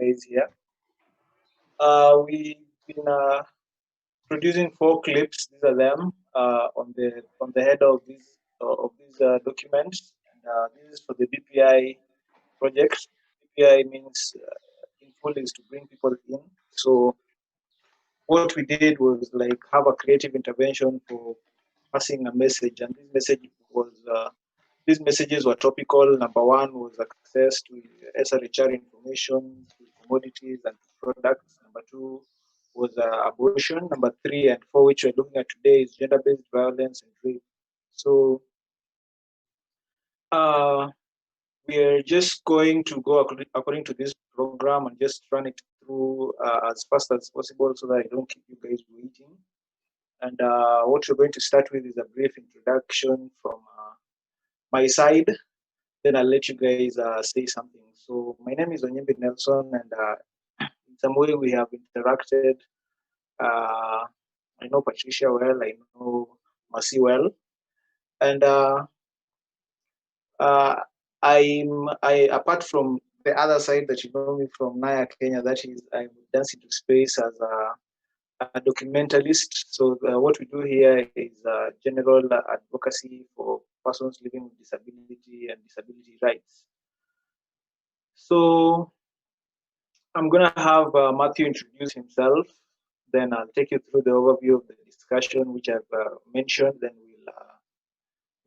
guys here. We've been producing 4 clips. These are them on the head of these documents. And, this is for the BPI project. BPI means in full is to bring people in. So what we did was like have a creative intervention for passing a message, and these messages were topical. Number 1 was access to SRHR information, to commodities and products. Number 2 was abortion. Number 3 and 4, which we're looking at today, is gender-based violence and rape. So we're just going to go according to this program and just run it through as fast as possible so that I don't keep you guys waiting. And what we're going to start with is a brief introduction from my side. Then I'll let you guys say something. So my name is Onyembi Nelson, and in some way we have interacted. I know Patricia well, I know Mercy well, and I apart from the other side that you know me from, Naya Kenya, that is I'm dancing to space as a documentalist. So what we do here is general advocacy for persons living with disability and disability rights. So I'm gonna have Matthew introduce himself, then I'll take you through the overview of the discussion which I've mentioned, then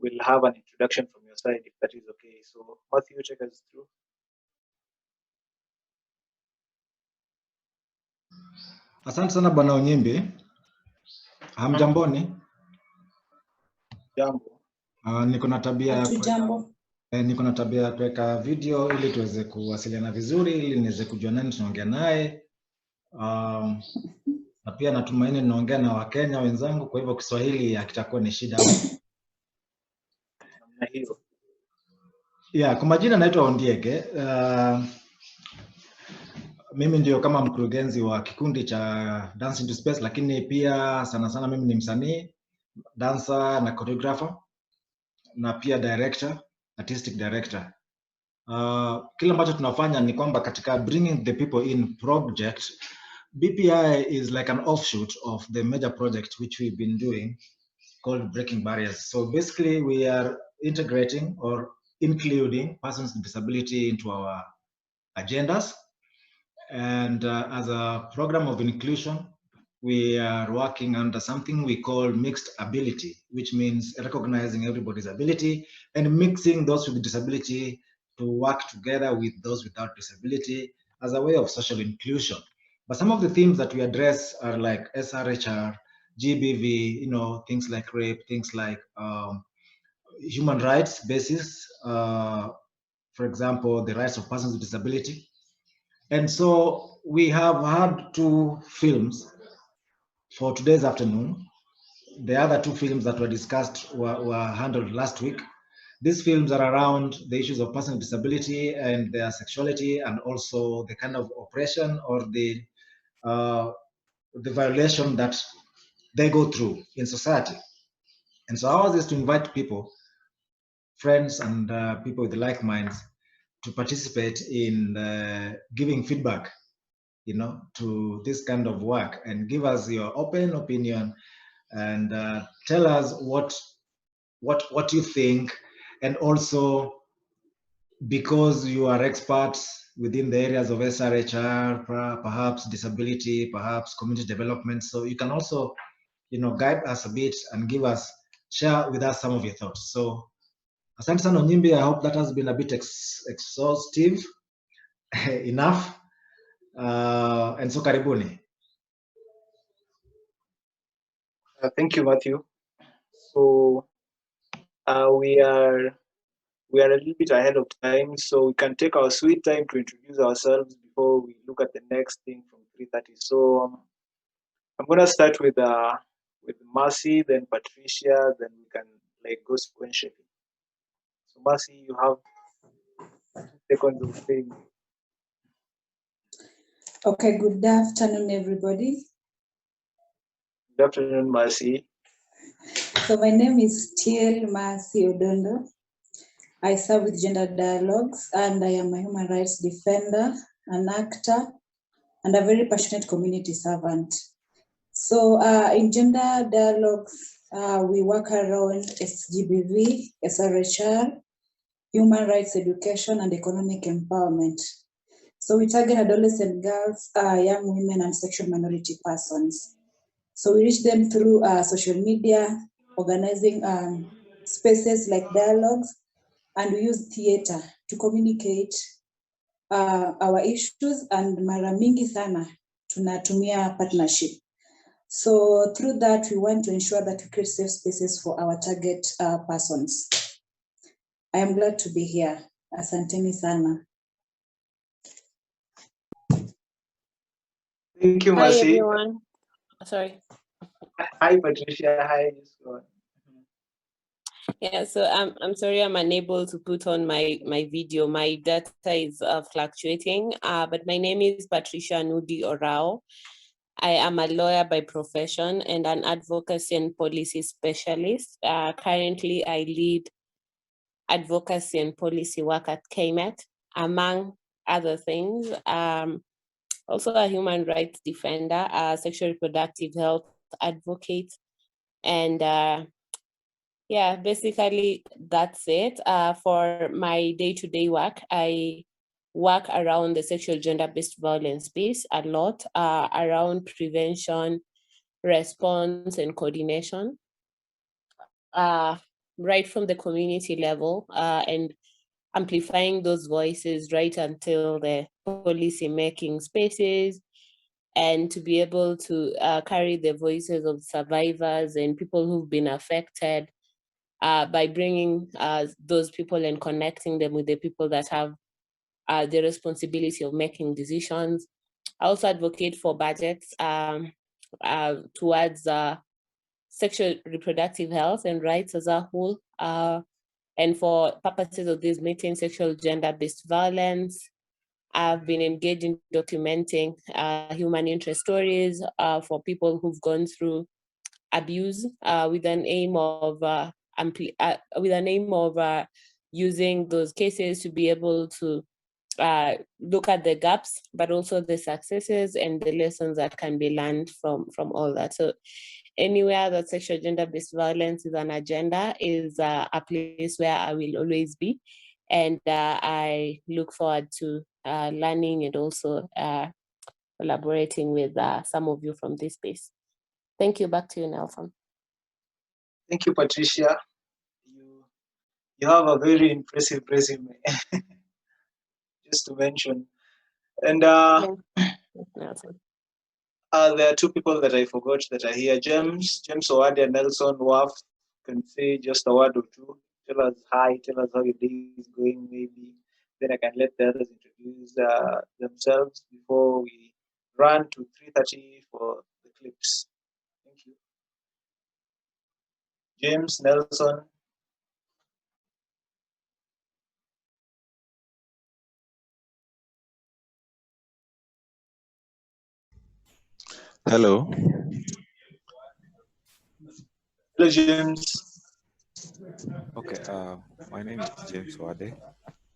we'll have an introduction from your side if that is okay. So Matthew, take us through. Asante sana Bwana Onyembi. Hamjamboni? Jambo. Niko na tabia ya kuweka video ili tuweze kuwasiliana vizuri, ili niweze kujua nani tunaongea naye. Na pia natumaini ninaongea na Wakenya wenzangu, kwa hivyo Kiswahili hakitakuwa ni shida. Yeah, kwa majina naitwa Ondieke. Mimi ndio kama mkurugenzi wa kikundi cha Dance into Space, lakini pia sana sana mimi ni msanii, dancer na choreographer, na pia director, artistic director. Kila ambacho tunafanya ni kwamba katika bringing the people in project, BPI is like an offshoot of the major project which we've been doing called Breaking Barriers. So basically we are integrating or including persons with disability into our agendas. And as a program of inclusion, we are working under something we call mixed ability, which means recognizing everybody's ability and mixing those with disability to work together with those without disability as a way of social inclusion. But some of the themes that we address are like SRHR, GBV, you know, things like rape, things like human rights basis, for example, the rights of persons with disability. And so we have had 2 films for today's afternoon. The other 2 films that were discussed were handled last week. These films are around the issues of persons with disability and their sexuality, and also the kind of oppression or the violation that they go through in society. And so ours is to invite people, friends and people with like minds, to participate in giving feedback, you know, to this kind of work, and give us your open opinion and tell us what you think. And also, because you are experts within the areas of SRHR, perhaps disability, perhaps community development, so you can also, you know, guide us a bit and share with us some of your thoughts. So asante sana Onyembi, I hope that has been a bit exhaustive enough. And so karibuni. Thank you, Matthew. So we are a little bit ahead of time, so we can take our sweet time to introduce ourselves before we look at the next thing from 3:30. So I'm gonna start with Mercy, then Patricia, then we can like go sequentially. So Mercy, you have 2 seconds of fame. Okay, good afternoon, everybody. Good afternoon, Mercy. So my name is TL Mercy Odondo. I serve with Gender Dialogues, and I am a human rights defender an actor, and a very passionate community servant. So in gender dialogues, we work around GBV, SRHR, human rights education, and economic empowerment. So we target adolescent girls, young women, and sexual minority persons. So we reach them through social media, organizing spaces like dialogues, and we use theater to communicate our issues, and mara mingi sana tunatumia partnership. So through that, we want to ensure that we create safe spaces for our target persons. I am glad to be here. Asanteni sana. Thank you, Hi Mercy. everyone. Sorry. Hi, Patricia. Hi, Scott. Yeah, so I'm sorry I'm unable to put on my video. My data is fluctuating, but my name is Patricia Nudi Orao. I am a lawyer by profession and an advocacy and policy specialist. Currently, I lead advocacy and policy work at KMET, among other things. Also a human rights defender, a sexual reproductive health advocate, and yeah, basically that's it. For my day-to-day work, I work around the sexual gender-based violence space a lot, around prevention, response, and coordination, right from the community level, and amplifying those voices right until the policy making spaces, and to be able to carry the voices of survivors and people who've been affected by bringing those people and connecting them with the people that have the responsibility of making decisions. I also advocate for budgets towards sexual reproductive health and rights as a whole. And for purposes of this meeting, sexual gender-based violence, I've been engaged in documenting human interest stories for people who've gone through abuse with an aim of using those cases to be able to look at the gaps, but also the successes and the lessons that can be learned from all that. So anywhere that sexual gender-based violence is an agenda is a place where I will always be. And I look forward to learning and also collaborating with some of you from this space. Thank you. Back to you, Nelson. Thank you, Patricia. You have a very impressive resume, just to mention. And Nelson. there are two people that I forgot that are here. James Owade and Nelson Waf can say just a word or two. Tell us hi, tell us how your day is going, maybe. Then I can let the others introduce themselves before we run to 3:30 for the clips. Thank you. James, Nelson. Hello. Hello, James. Okay. My name is James Wade.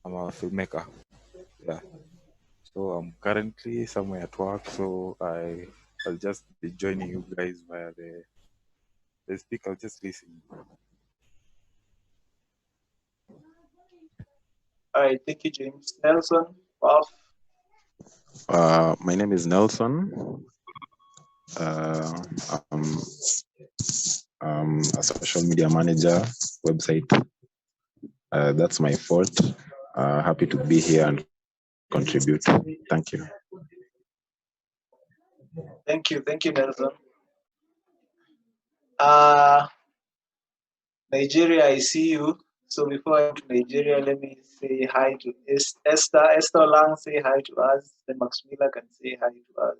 I'm a filmmaker. Yeah. So I'm currently somewhere at work. So I'll just be joining you guys via the speak. I'll just listen. All right, thank you, James. Nelson, off. My name is Nelson. I'm a social media manager, website. That's my fault. Happy to be here and contribute. Thank you. Thank you, Nelson. Nigeria, I see you. So before I go to Nigeria, let me say hi to Esther. Esther Lang, say hi to us. Then Max Miller can say hi to us.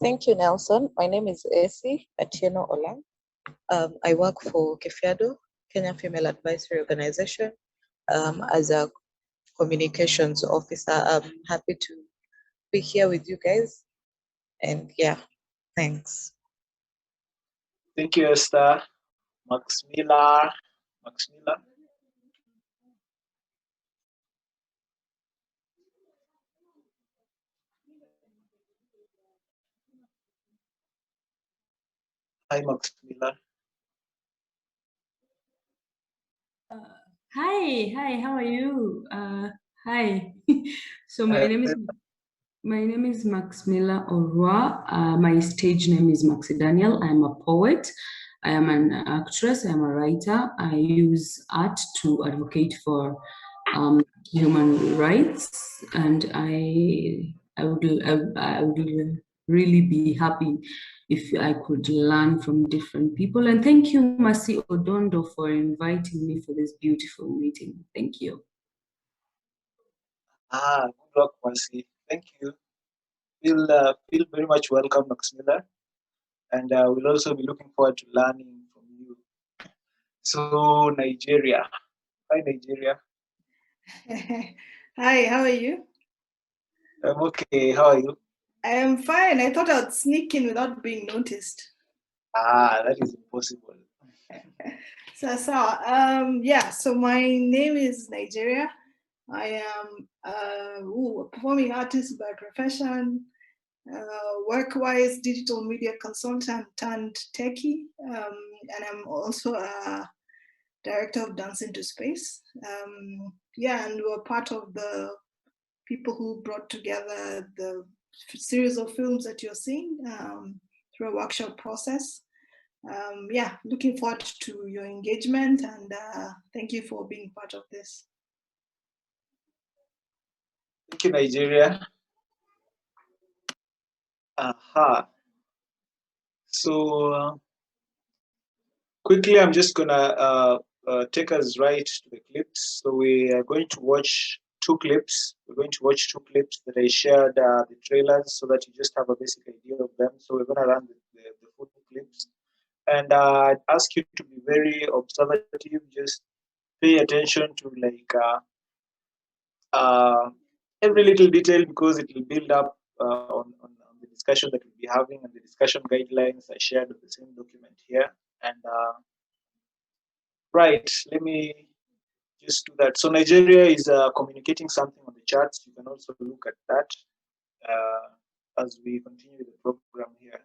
Thank you, Nelson. My name is Essie Atieno Olang. I work for Kefiado, Kenya Female Advisory Organization, as a communications officer. I'm happy to be here with you guys. And yeah, thanks. Thank you, Esther. Max Miller. Hi, Max Miller. Hi, how are you? Hi. So my name is Maximilla Orwa. My stage name is Maxi Daniel. I'm a poet. I am an actress. I'm a writer. I use art to advocate for human rights, and I would really be happy if I could learn from different people. And thank you, Masi Odondo, for inviting me for this beautiful meeting. Thank you. Good luck, Mercy. Thank you. Feel very much welcome, Max Miller. And we'll also be looking forward to learning from you. So, Nigeria. Hi, Nigeria. Hi, how are you? I'm okay. How are you? I am fine. I thought I'd sneak in without being noticed. That is impossible. So my name is Nigeria. I am a performing artist by profession, work-wise digital media consultant turned techie, and I'm also a director of Dance into Space. And we're part of the people who brought together the series of films that you're seeing through a workshop process. Looking forward to your engagement, and thank you for being part of this. Thank you, Nigeria. So, quickly, I'm just gonna take us right to the clips. So we are going to watch two clips. We're going to watch two clips that I shared the trailers so that you just have a basic idea of them. So we're gonna run the full clips. And I'd ask you to be very observative, just pay attention to every little detail because it will build up on the discussion that we'll be having, and the discussion guidelines I shared with the same document here. And right, let me just do that. So Nigeria is communicating something on the charts. You can also look at that as we continue the program here.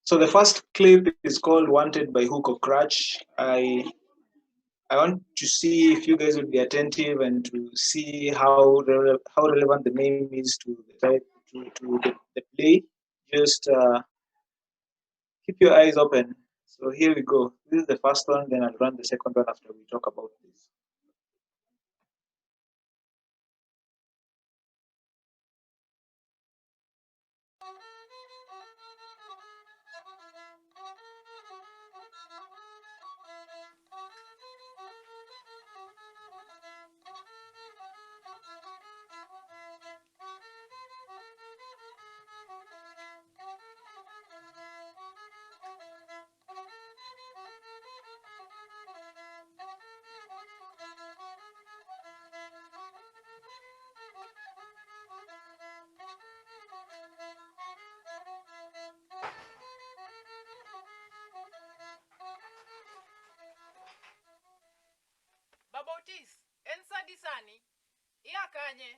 So the first clip is called "Wanted" by Hook or Crutch. I want to see if you guys would be attentive and to see how relevant the name is to the type to the play. Just keep your eyes open. So here we go. This is the first one. Then I'll run the second one after we talk about this. Babotis, ensa disani, iakanye.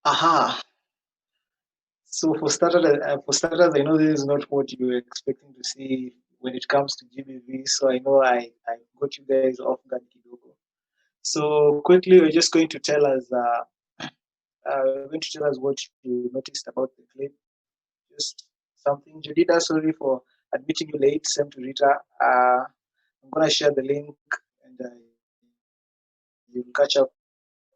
Aha. So for starters, I know this is not what you were expecting to see when it comes to GBV. So I know I got you guys off guard kidogo. So quickly, we're just going to tell us what you noticed about the clip. Just something. Judita, sorry for admitting you late. Same to Rita. I'm gonna share the link, and you'll catch up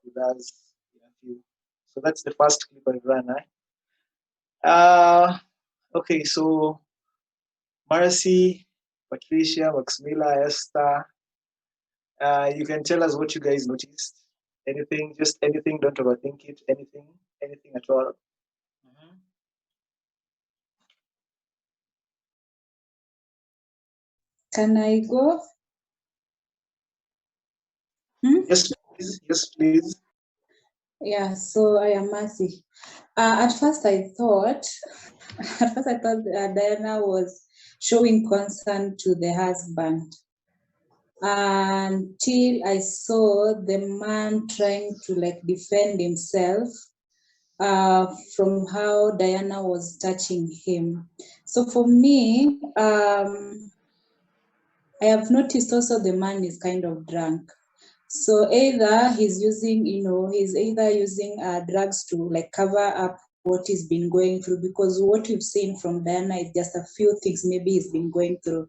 with us in a few. So that's the first clip I've run. Okay, so Marcy, Patricia, Maximila, Esther, you can tell us what you guys noticed. Anything, just anything, don't overthink it, anything at all. Can I go? Yes, please. Yes, please. Yeah, so I am Mercy. At first I thought Diana was showing concern to the husband until I saw the man trying to like defend himself from how Diana was touching him. So for me, I have noticed also the man is kind of drunk. So either he's using, he's either using drugs to like cover up what he's been going through, because what we've seen from Diana is just a few things maybe he's been going through,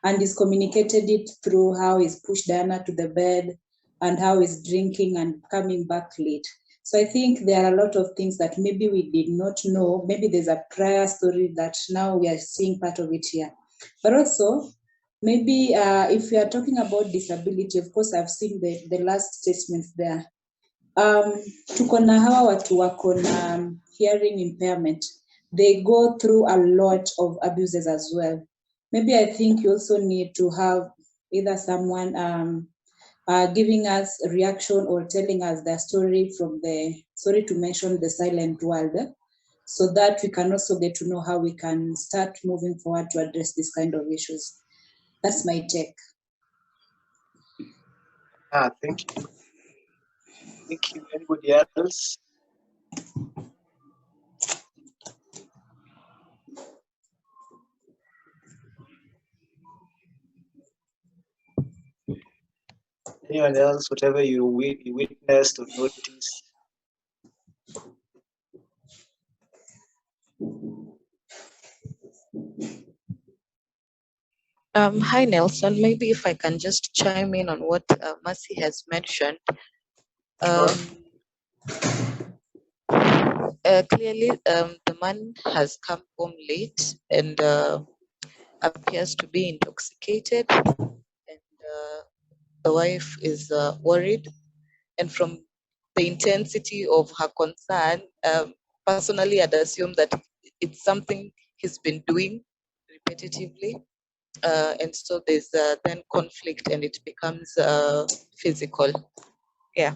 and he's communicated it through how he's pushed Diana to the bed and how he's drinking and coming back late. So I think there are a lot of things that maybe we did not know. Maybe there's a prior story that now we are seeing part of it here. But also, maybe if we are talking about disability, of course, I've seen the last statements there. Tuko na hawa watu wako na hearing impairment. They go through a lot of abuses as well. Maybe I think you also need to have either someone giving us a reaction or telling us their story from sorry to mention the silent world, so that we can also get to know how we can start moving forward to address this kind of issues. That's my take. Thank you. Thank you. Anybody else? Anyone else? Whatever you witnessed or noticed? Hi, Nelson. Maybe if I can just chime in on what Mercy has mentioned. Clearly, the man has come home late and appears to be intoxicated, and the wife is worried. And from the intensity of her concern, personally, I'd assume that it's something he's been doing repetitively. And so there's then conflict and it becomes physical. Yeah.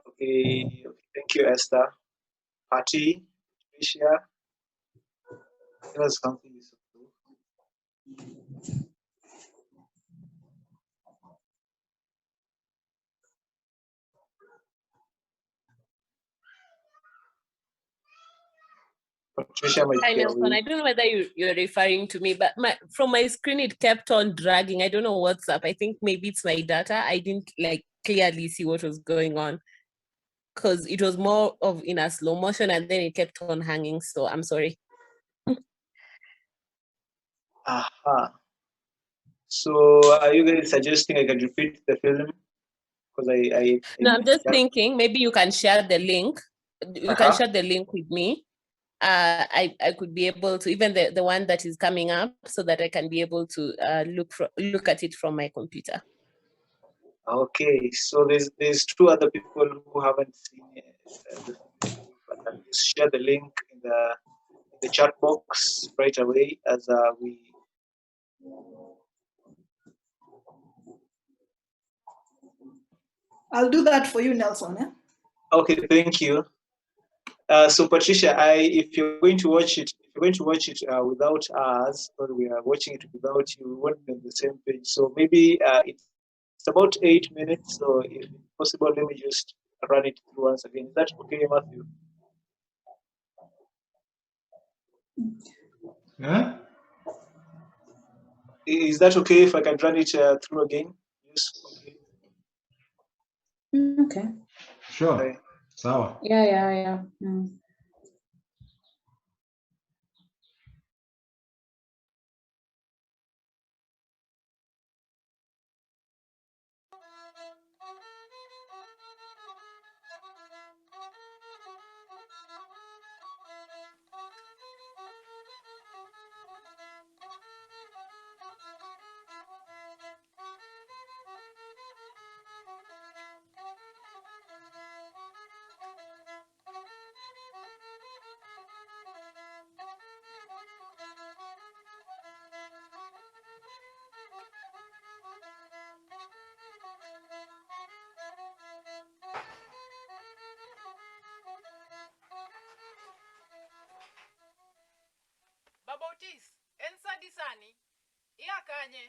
Okay, thank you, Esther. Patty, Tricia, tell us something you saw. Patricia might Hi, be Nelson. away. I don't know whether you're referring to me, but from my screen, it kept on dragging. I don't know what's up. I think maybe it's my data. I didn't like clearly see what was going on because it was more of in a slow motion and then it kept on hanging. So I'm sorry. Aha. So are you guys suggesting I can repeat the film? Because I No, I'm just that. thinking maybe you can share the link. You can share the link with me. I could be able to, even the one that is coming up, so that I can be able to look at it from my computer. Okay, so there's two other people who haven't seen the film, but I'll just share the link in the chat box right away as we. I'll do that for you, Nelson. Eh? Okay, thank you. So Patricia, if you're going to watch it, without us, or we are watching it without you, we won't be on the same page. So maybe it's about 8 minutes. So if possible, let me just run it through once again. Is that okay, Matthew? Huh? Is that okay if I can run it through again? Yes. Okay. Okay. Sure. Okay. Sawa. Yeah. Babotis, ensa disani, iakanye.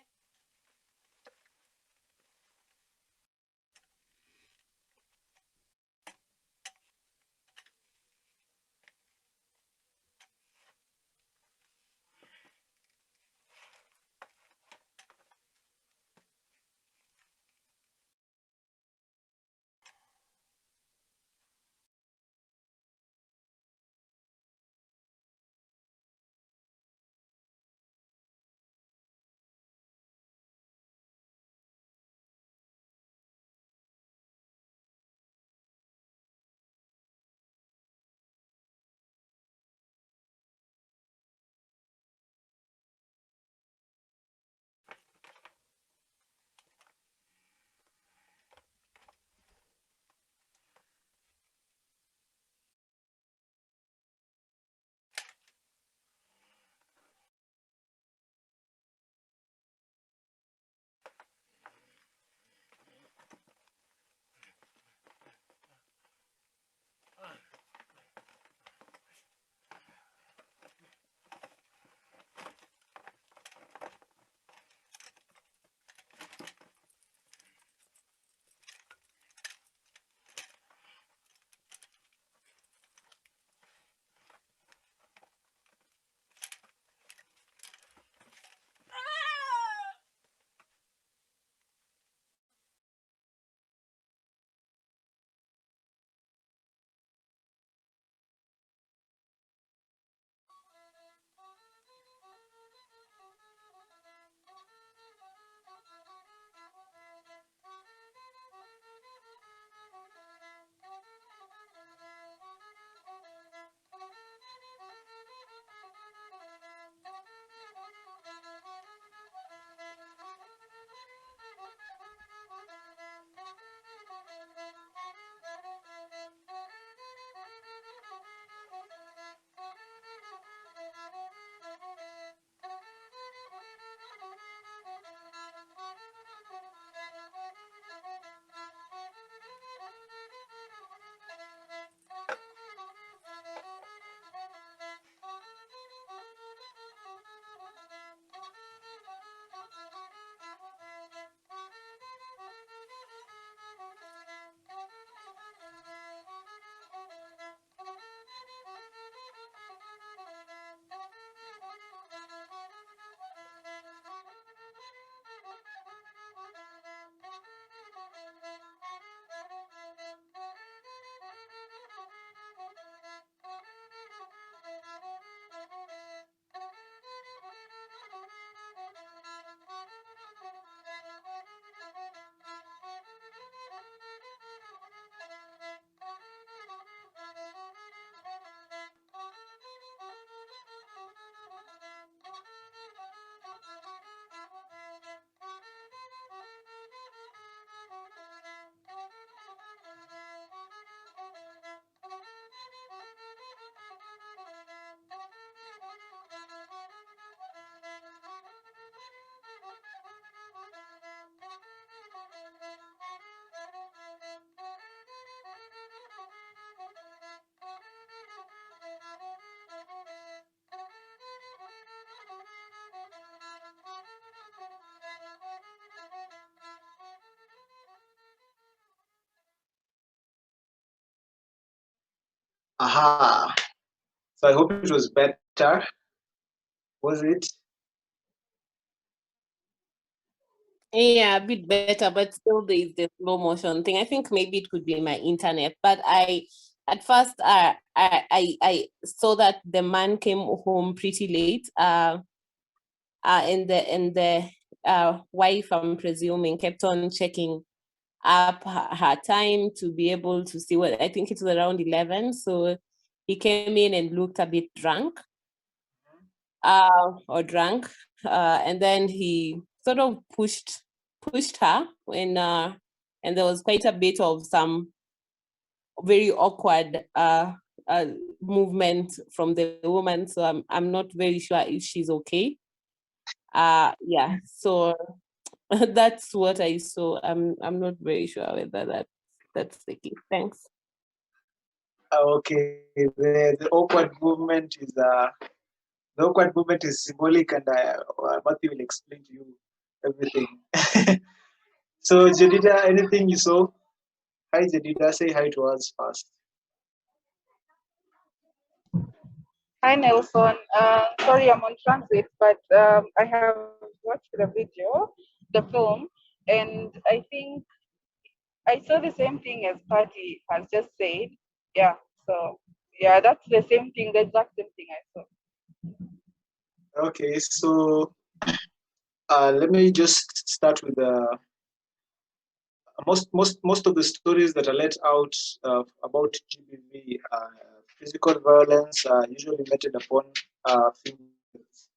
Aha. So I hope it was better. Was it? Yeah, a bit better, but still there is the slow motion thing. I think maybe it could be my internet, but at first I saw that the man came home pretty late. And the wife, I'm presuming, kept on checking up her time to be able to see what, I think it was around 11. So he came in and looked a bit drunk or drunk. And then he sort of pushed her and there was quite a bit of some very awkward movement from the woman. So I'm not very sure if she's okay. Yeah, so that's what I saw. I'm not very sure whether that's the case. Thanks. Okay, the awkward movement is symbolic, and Matthew will explain to you everything. So Jedida, anything you saw? Hi Jedida, say hi to us first. Hi Nelson. Sorry, I'm on transit, but I have watched the video, the film, and I think I saw the same thing as Patty has just said. Yeah, so yeah, that's the same thing, the exact same thing I saw. Okay, so let me just start with most of the stories that are let out about GBV, physical violence, usually meted upon females.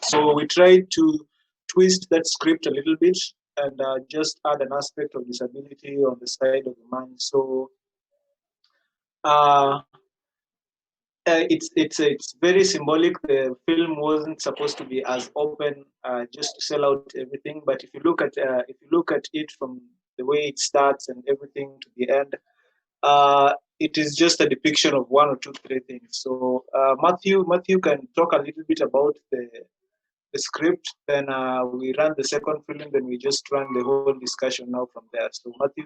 So we tried to twist that script a little bit and just add an aspect of disability on the side of the man. So uh, it's very symbolic. The film wasn't supposed to be as open, just to sell out everything. But if you look at it from the way it starts and everything to the end, it is just a depiction of one or two, three things. So Matthew can talk a little bit about the script. Then we run the second film. Then we just run the whole discussion now from there. So Matthew.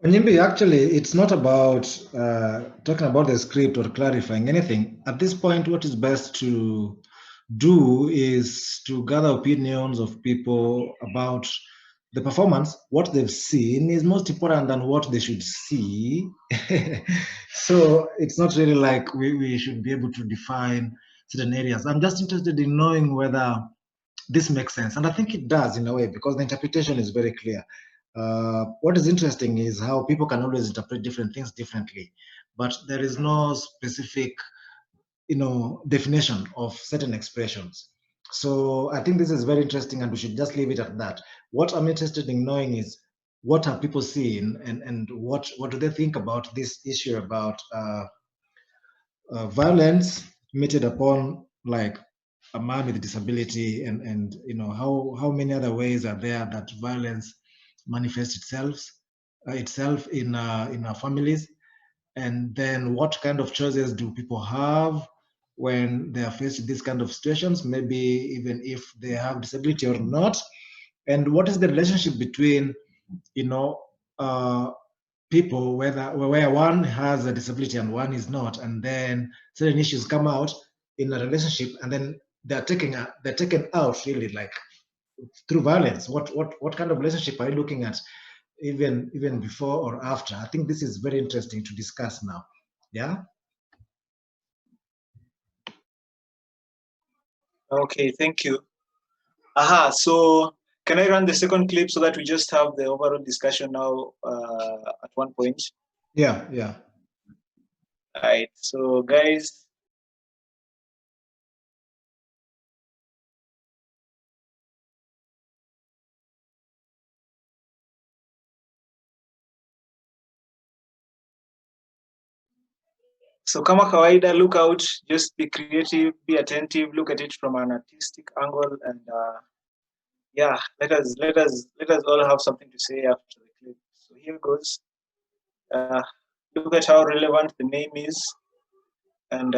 Onyimbi, actually, it's not about talking about the script or clarifying anything. At this point, what is best to do is to gather opinions of people about the performance. What they've seen is most important than what they should see. So it's not really like we should be able to define certain areas. I'm just interested in knowing whether this makes sense. And I think it does in a way, because the interpretation is very clear. What is interesting is how people can always interpret different things differently, but there is no specific, definition of certain expressions. So I think this is very interesting, and we should just leave it at that. What I'm interested in knowing is what are people seeing, and what do they think about this issue about violence meted upon, like, a man with a disability, and how many other ways are there that violence manifests itself in our families, and then what kind of choices do people have when they are faced with these kind of situations, maybe even if they have disability or not, and what is the relationship between people, where one has a disability and one is not, and then certain issues come out in a relationship, and then they're taken out, really, like, through violence. What kind of relationship are you looking at, even before or after? I think this is very interesting to discuss now. Yeah. Okay, thank you. Aha, so can I run the second clip so that we just have the overall discussion now at one point? Yeah. All right, so guys. So kama kawaida, look out, just be creative, be attentive, look at it from an artistic angle, and yeah, let us all have something to say after the clip. So here goes. Look at how relevant the name is, and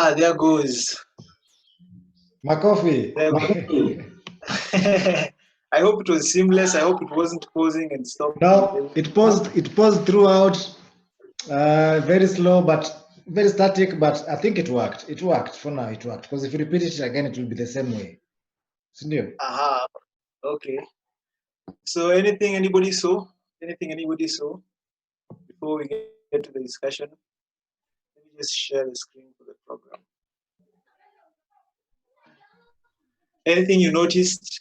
Ah, there goes. Makofi. There goes. I hope it was seamless. I hope it wasn't pausing and stopping. No, it paused throughout. Very slow, but very static. But I think it worked. It worked for now. It worked because if you repeat it again, it will be the same way. Aha. Okay. So anything anybody saw? Anything anybody saw? Before we get to the discussion, let me just share the screen for the program. Anything you noticed?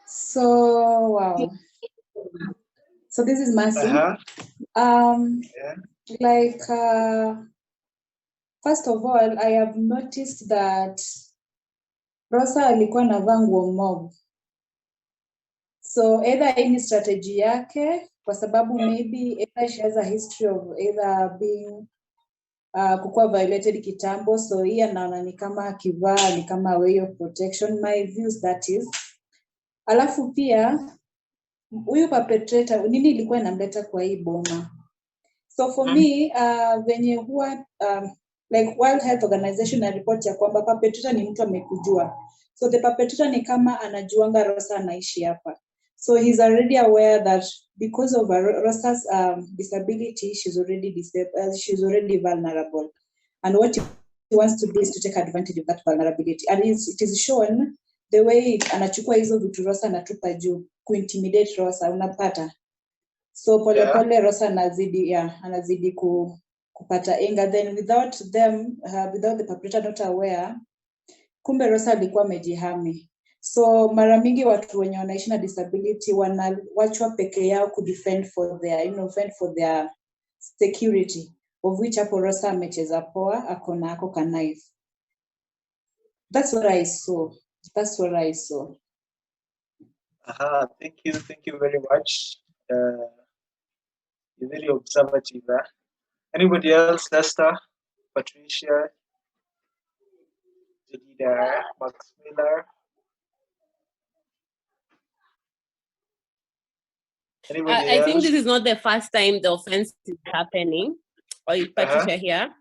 So, wow. So this is Mercy. Like, first of all, I have noticed that Rosa alikuwa anavaa nguo mob. So either any strategy yake, kwa sababu maybe either she has a history of either being kukuwa violated kitambo, so hii anaona ni kama akivaa ni kama way of protection. My views that is. Alafu pia huyu perpetrator nini ilikuwa inamleta kwa hii boma? So for me, venye huwa like World Health Organization na report ya kwamba perpetrator ni mtu amekujua. So the perpetrator ni kama anajuanga Rosa anaishi hapa. So he's already aware that because of Rosa's disability, she's already vulnerable. And what he wants to do is to take advantage of that vulnerability. And it is shown the way anachukua hizo vitu Rosa anatupa juu, kuintimidate Rosa, unapata. So pole Rosa anazidi kupata anger. Then without the perpetrator not aware, kumbe Rosa alikuwa amejihami. So mara mingi watu wenye wanaishi na disability wanawachwa peke yao defend for their security, of which hapo Rosa amecheza poa, ako ka knife. That's what I saw. Aha, thank you very much. You're very observative. Anybody else? Esther, Patricia, Jadida, Max Miller. I think this is not the first time the offense is happening. Or is Patricia here?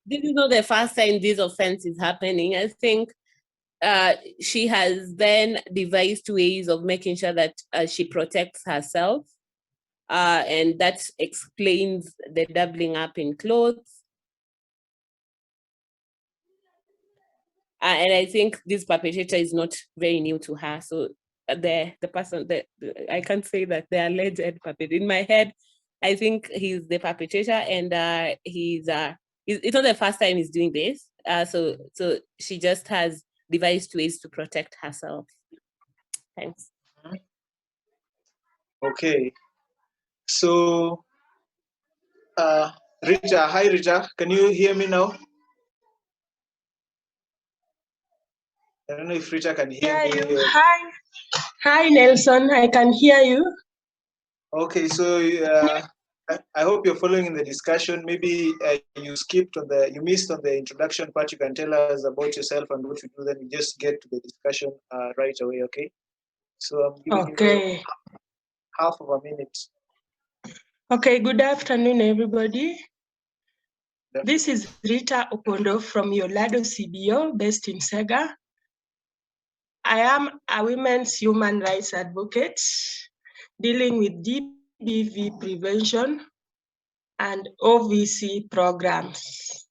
This is not the first time this offense is happening. I think she has then devised ways of making sure that she protects herself. And that explains the doubling up in clothes. And I think this perpetrator is not very new to her. So the person that I can't say that the alleged perpetrator. In my head, I think he's the perpetrator, and it's not the first time he's doing this. So she just has devised ways to protect herself. Thanks. Okay. So, Rita, hi Rita, can you hear me now? I don't know if Rita can hear me. Hi Nelson, I can hear you. Okay, so I hope you're following in the discussion. Maybe you missed on the introduction part. You can tell us about yourself and what you do. Then we just get to the discussion right away. Okay. So I'm giving you half of a minute. Okay. Good afternoon, everybody. This is Rita Opondo from Yolado CBO, based in Sega. I am a women's human rights advocate dealing with GBV prevention and OVC programs.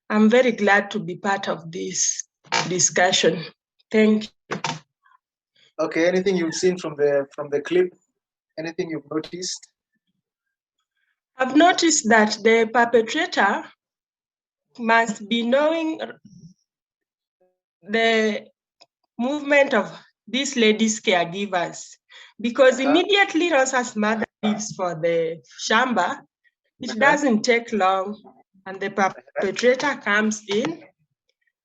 I'm very glad to be part of this discussion. Thank you. Okay, anything you've seen from the clip? Anything you've noticed? I've noticed that the perpetrator must be knowing the movement of these ladies' caregivers, because immediately Rosa's mother leaves for the shamba, it doesn't take long, and the perpetrator comes in,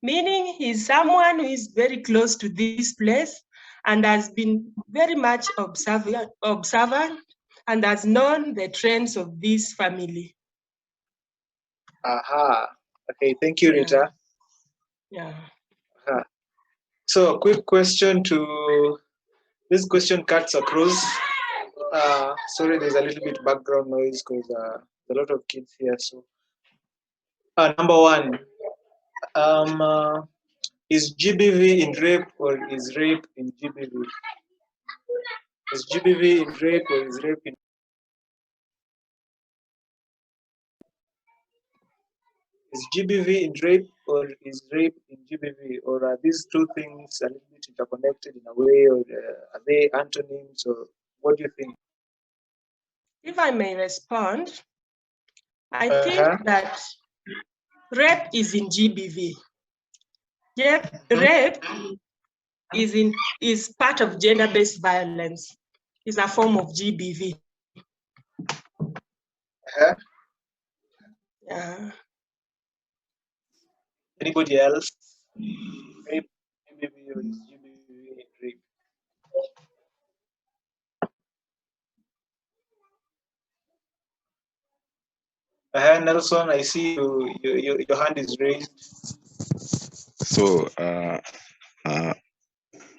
meaning he's someone who is very close to this place and has been very much observant and has known the trends of this family. Aha. Okay, thank you, Rita. Yeah. So, quick question this question cuts across. Sorry, there's a little bit background noise because there's a lot of kids here. So, number one, is GBV in rape or is rape in GBV? Is GBV in rape or is rape in? Is GBV in rape or is rape in GBV? Or are these two things a little bit interconnected in a way, or are they antonyms, or what do you think? If I may respond, I think that rape is in GBV. Yet rape is part of gender-based violence. It's a form of GBV. Yeah. Anybody else? Rape, GBV, or is GBV rape? Nelson, I see your hand is raised. So,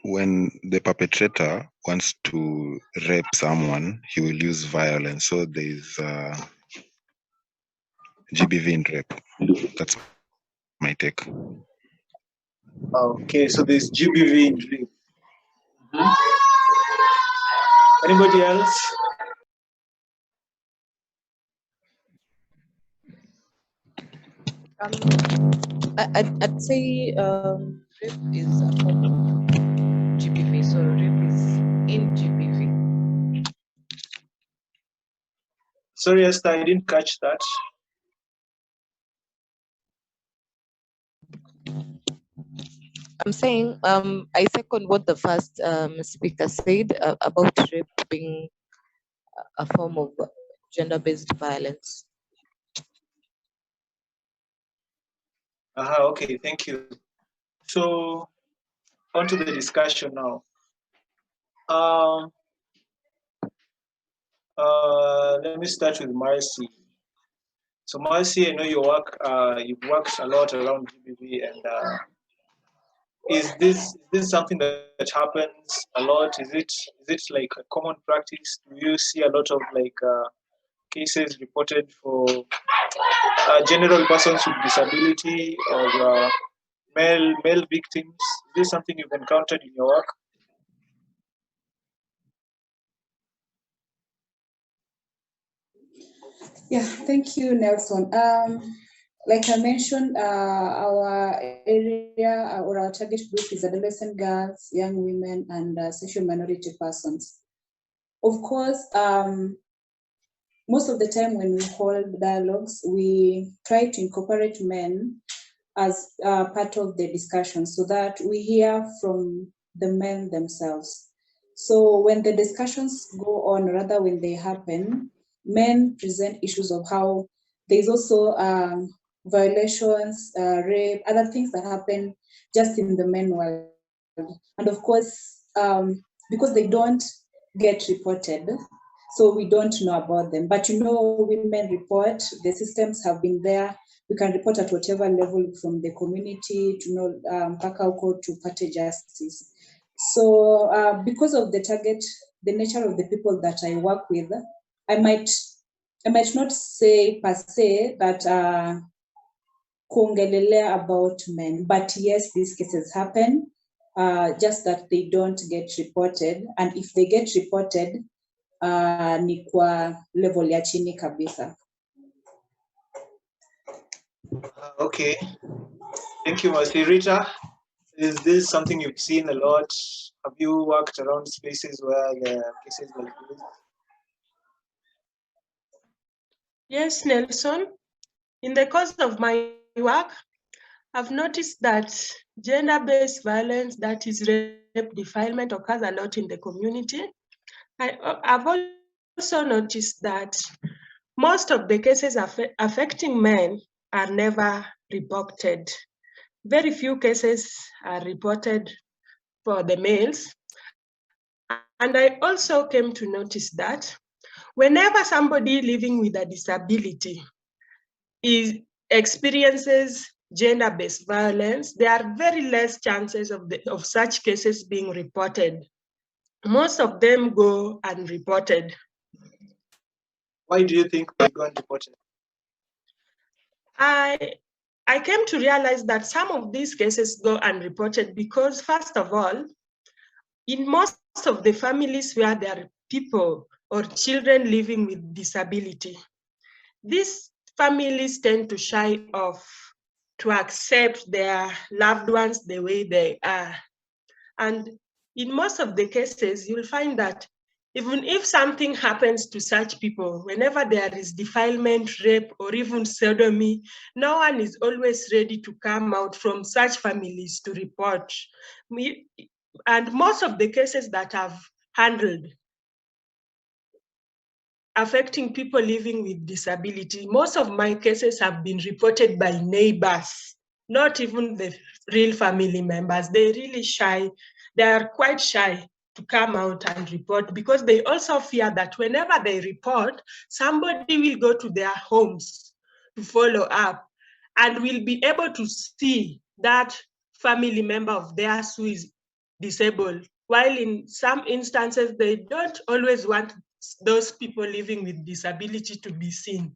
when the perpetrator wants to rape someone, he will use violence. So there is GBV in rape. That's my take. Okay, so there's GBV in rape. Anybody else? I'd say rape is a form of GBV, so rape is in GBV. Sorry, Esther, I didn't catch that. I'm saying I second what the first speaker said about rape being a form of gender-based violence. Okay, thank you. So, on to the discussion now. Let me start with Marcy. So, Marcy, I know you've worked a lot around GBV, and is this something that happens a lot? Is it like a common practice? Do you see a lot of cases reported for general persons with disability or male victims? Is this something you've encountered in your work? Yeah, thank you, Nelson. Like I mentioned, our area or our target group is adolescent girls, young women, and sexual minority persons. Of course, most of the time when we hold dialogues, we try to incorporate men as part of the discussion so that we hear from the men themselves. So when the discussions go on, rather when they happen, men present issues of how there's also violations, rape, other things that happen just in the men world. And of course, because they don't get reported, so we don't know about them. But you know, women report, the systems have been there. We can report at whatever level from the community to know to party justice. So because of the nature of the people that I work with, I might not say per se that kuongelelea about men, but yes, these cases happen, just that they don't get reported, and if they get reported, ni kwa level ya chini kabisa. Okay, thank you, Rita. Is this something you've seen a lot? Have you worked around spaces where there are cases like this? Yes, Nelson. In the course of my work, I've noticed that gender-based violence, that is rape, defilement, occurs a lot in the community. I've also noticed that most of the cases affecting men are never reported. Very few cases are reported for the males. And I also came to notice that whenever somebody living with a disability experiences gender-based violence, there are very less chances of such cases being reported. Most of them go unreported. Why do you think they go unreported? I came to realize that some of these cases go unreported because, first of all, in most of the families where there are people or children living with disability, these families tend to shy off to accept their loved ones the way they are. And in most of the cases, you'll find that even if something happens to such people, whenever there is defilement, rape, or even sodomy, no one is always ready to come out from such families to report. And most of the cases that I've handled affecting people living with disability, most of my cases have been reported by neighbors, not even the real family members. They're really shy. They are quite shy to come out and report because they also fear that whenever they report, somebody will go to their homes to follow up and will be able to see that family member of theirs who is disabled. While in some instances, they don't always want those people living with disability to be seen.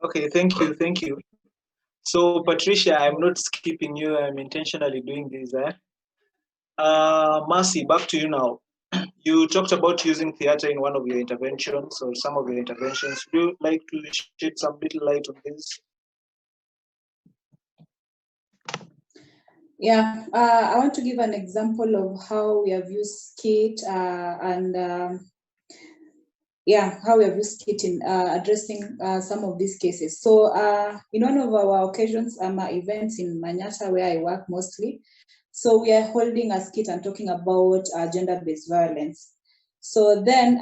Okay, thank you. So Patricia, I'm not skipping you, I'm intentionally doing this. Mercy, back to you now. You talked about using theater in one of your interventions or some of your interventions. Would you like to shed some little light on this? Yeah, I want to give an example of how we have used skit how we have used skit in addressing some of these cases. So in one of our occasions, events in Manyata where I work mostly, so we are holding a skit and talking about gender-based violence. So then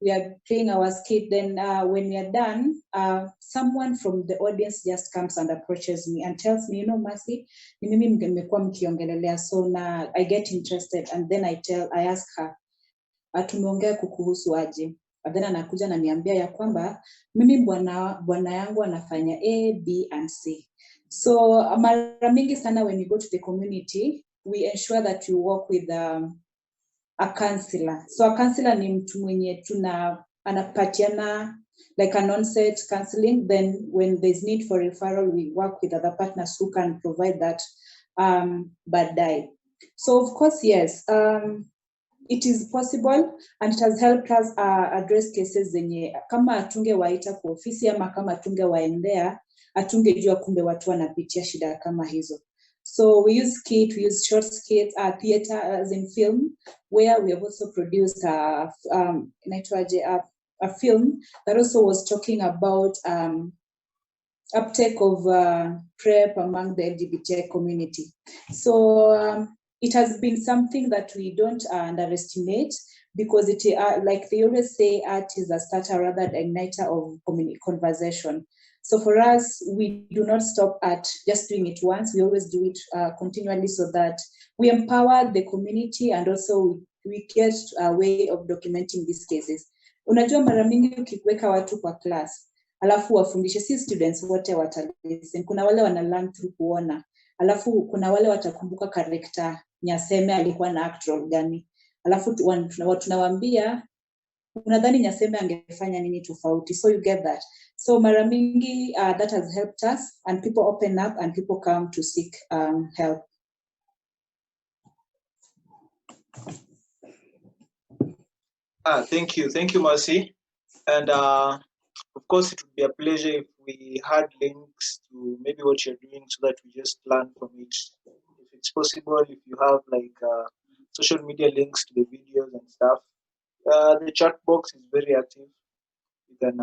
we are playing our skit. Then when we are done, someone from the audience just comes and approaches me and tells me, you know, Mercy, so now I get interested, and then I ask her, tumeongea kukuhusu aje? And then anakuja na niambia ya kwamba mimi bwana yangu anafanya A, B, and C. So mara mingi sana when you go to the community, we ensure that you work with a counselor. So a counselor ni mtu mwenye anapatiana like an on-set counseling. Then when there's need for referral, we work with other partners who can provide that baadaye. So of course, yes, it is possible, and it has helped us address cases zenye kama atungewaita kwa ofisi ama kama atungewaendea atungejua kumbe watu wanapitia shida kama hizo. So we use skit, we use short skits, theater as in film, where we have also produced a film that also was talking about uptake of PrEP among the LGBTI community. So it has been something that we don't underestimate, because it, like they always say, art is a starter rather than igniter of conversation. So for us, we do not stop at just doing it once. We always do it continually, so that we empower the community, and also we get a way of documenting these cases. Unajua mara mingi ukiweka watu kwa class, alafu wafundishe, si students wote watalisten. Kuna wale wana learn through kuona, alafu kuna wale watakumbuka character Nyaseme alikuwa na act role gani, alafu tunawaambia unadhani Nyaseme angefanya nini tofauti, so you get that. So mara mingi that has helped us, and people open up and people come to seek help. Thank you, Mercy. And of course, it would be a pleasure if we had links to maybe what you're doing, so that we just learn from it. If it's possible, if you have like social media links to the videos and stuff, the chat box is very active. You can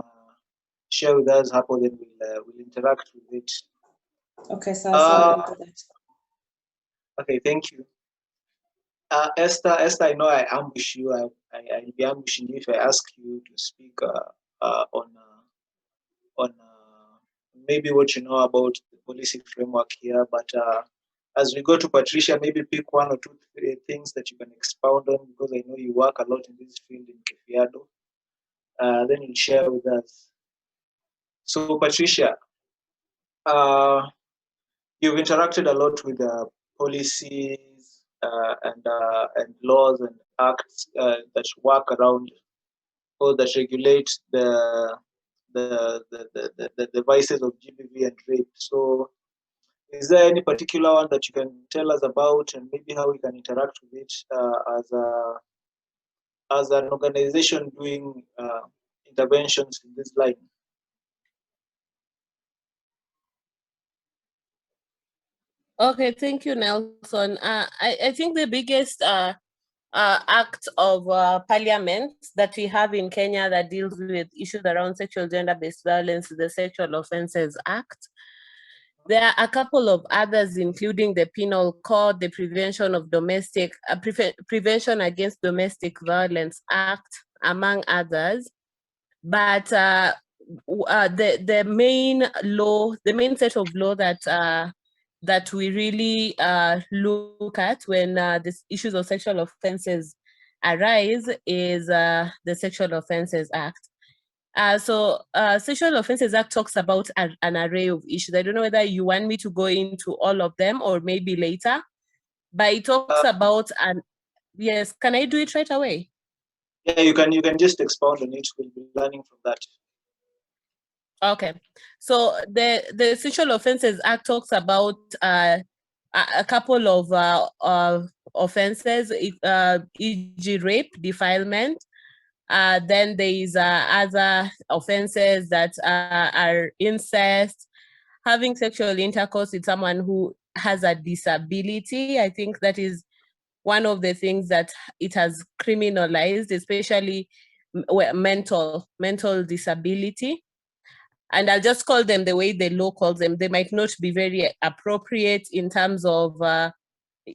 share with us, hapo, then we'll interact with it. Okay, so I'll do that. Okay, thank you. Esther, I know I ambush you. I'll be ambushing you if I ask you to speak on maybe what you know about the policy framework here. But as we go to Patricia, maybe pick one or two things that you can expound on, because I know you work a lot in this field in Kefiado. Then you'll share with us. So Patricia, you've interacted a lot with policies and laws and acts that work around, or that regulate the vices of GBV and rape. So is there any particular one that you can tell us about, and maybe how we can interact with it as an organization doing interventions in this line? Okay, thank you, Nelson. I think the biggest act of parliament that we have in Kenya that deals with issues around sexual gender-based violence is the Sexual Offences Act. There are a couple of others, including the Penal Code, the Prevention Against Domestic Violence Act, among others. But the main set of law that we really look at when these issues of sexual offenses arise is the Sexual Offences Act. So Sexual Offences Act talks about an array of issues. I don't know whether you want me to go into all of them or maybe later, but it talks about, yes, can I do it right away? Yeah, you can just expound on it. We'll be learning from that. Okay, so the Sexual Offences Act talks about a couple of offenses, e.g. rape, defilement. Then there is other offenses that are incest, having sexual intercourse with someone who has a disability. I think that is one of the things that it has criminalized, especially mental disability. And I'll just call them the way the law calls them. They might not be very appropriate in terms of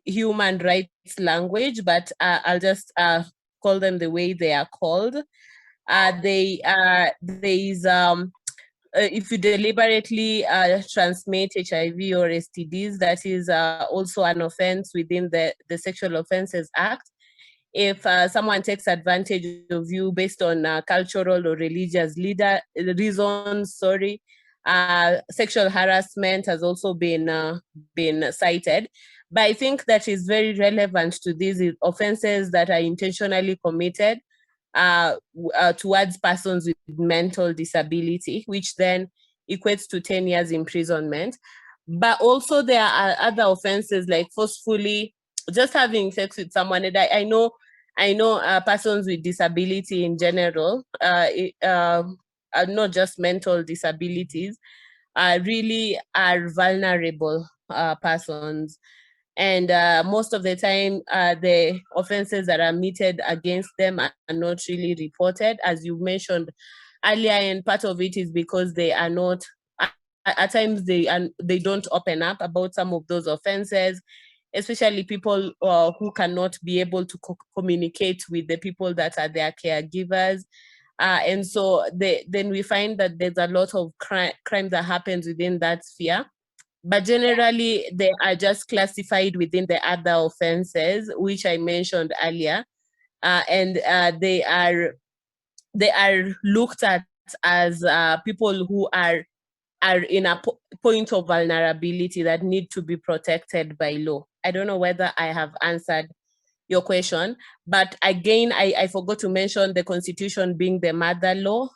human rights language, but I'll just call them the way they are called. If you deliberately transmit HIV or STDs, that is also an offense within the Sexual Offences Act. If someone takes advantage of you based on cultural or religious reasons, sexual harassment has also been cited. But I think that is very relevant to these offenses that are intentionally committed towards persons with mental disability, which then equates to 10 years imprisonment. But also there are other offenses like forcefully just having sex with someone. And I know persons with disability in general, not just mental disabilities, really are vulnerable persons. And most of the time, the offenses that are meted against them are not really reported, as you mentioned earlier, and part of it is because they are not, at times they don't open up about some of those offenses. especially people who cannot be able to communicate with the people that are their caregivers. And so then we find that there's a lot of crime that happens within that sphere. But generally, they are just classified within the other offenses, which I mentioned earlier. And they are looked at as people who are in a point of vulnerability that need to be protected by law. I don't know whether I have answered your question, but again, I forgot to mention the Constitution being the mother law,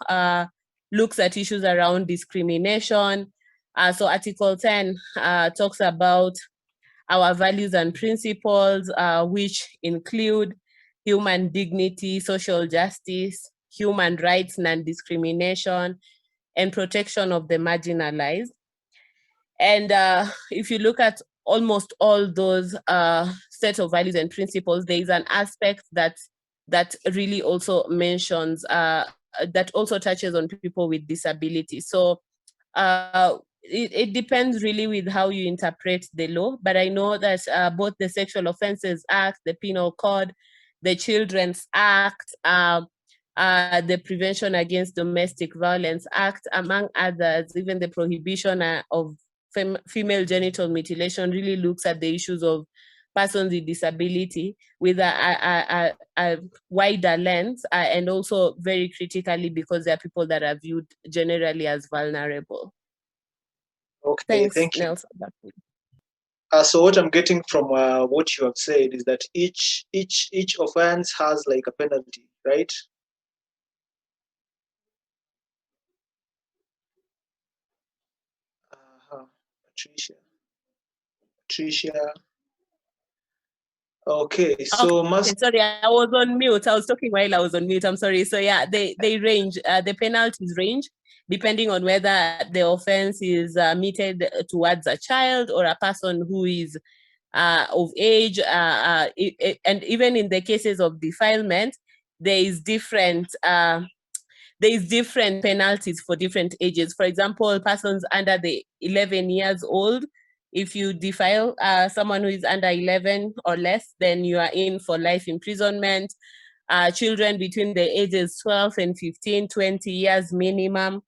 looks at issues around discrimination. So Article 10 talks about our values and principles, which include human dignity, social justice, human rights, non-discrimination, and protection of the marginalized. And if you look at almost all those set of values and principles, there is an aspect that really also mentions, that also touches on people with disability. So it depends really with how you interpret the law, but I know that both the Sexual Offences Act, the Penal Code, the Children's Act, the Prevention Against Domestic Violence Act, among others, even the prohibition of female genital mutilation really looks at the issues of persons with disability with a wider lens, and also very critically because they are people that are viewed generally as vulnerable. Okay, Thanks, thank you. Nelson. So what I'm getting from what you have said is that each offense has like a penalty, right? Patricia. Okay, so okay, sorry, I was on mute. I was talking while I was on mute. I'm sorry. So yeah, they range. The penalties range depending on whether the offense is meted towards a child or a person who is of age. And even in the cases of defilement, there is different penalties for different ages. For example, persons under the 11 years old, if you defile someone who is under 11 or less, then you are in for life imprisonment. Children between the ages 12 and 15, 20 years minimum,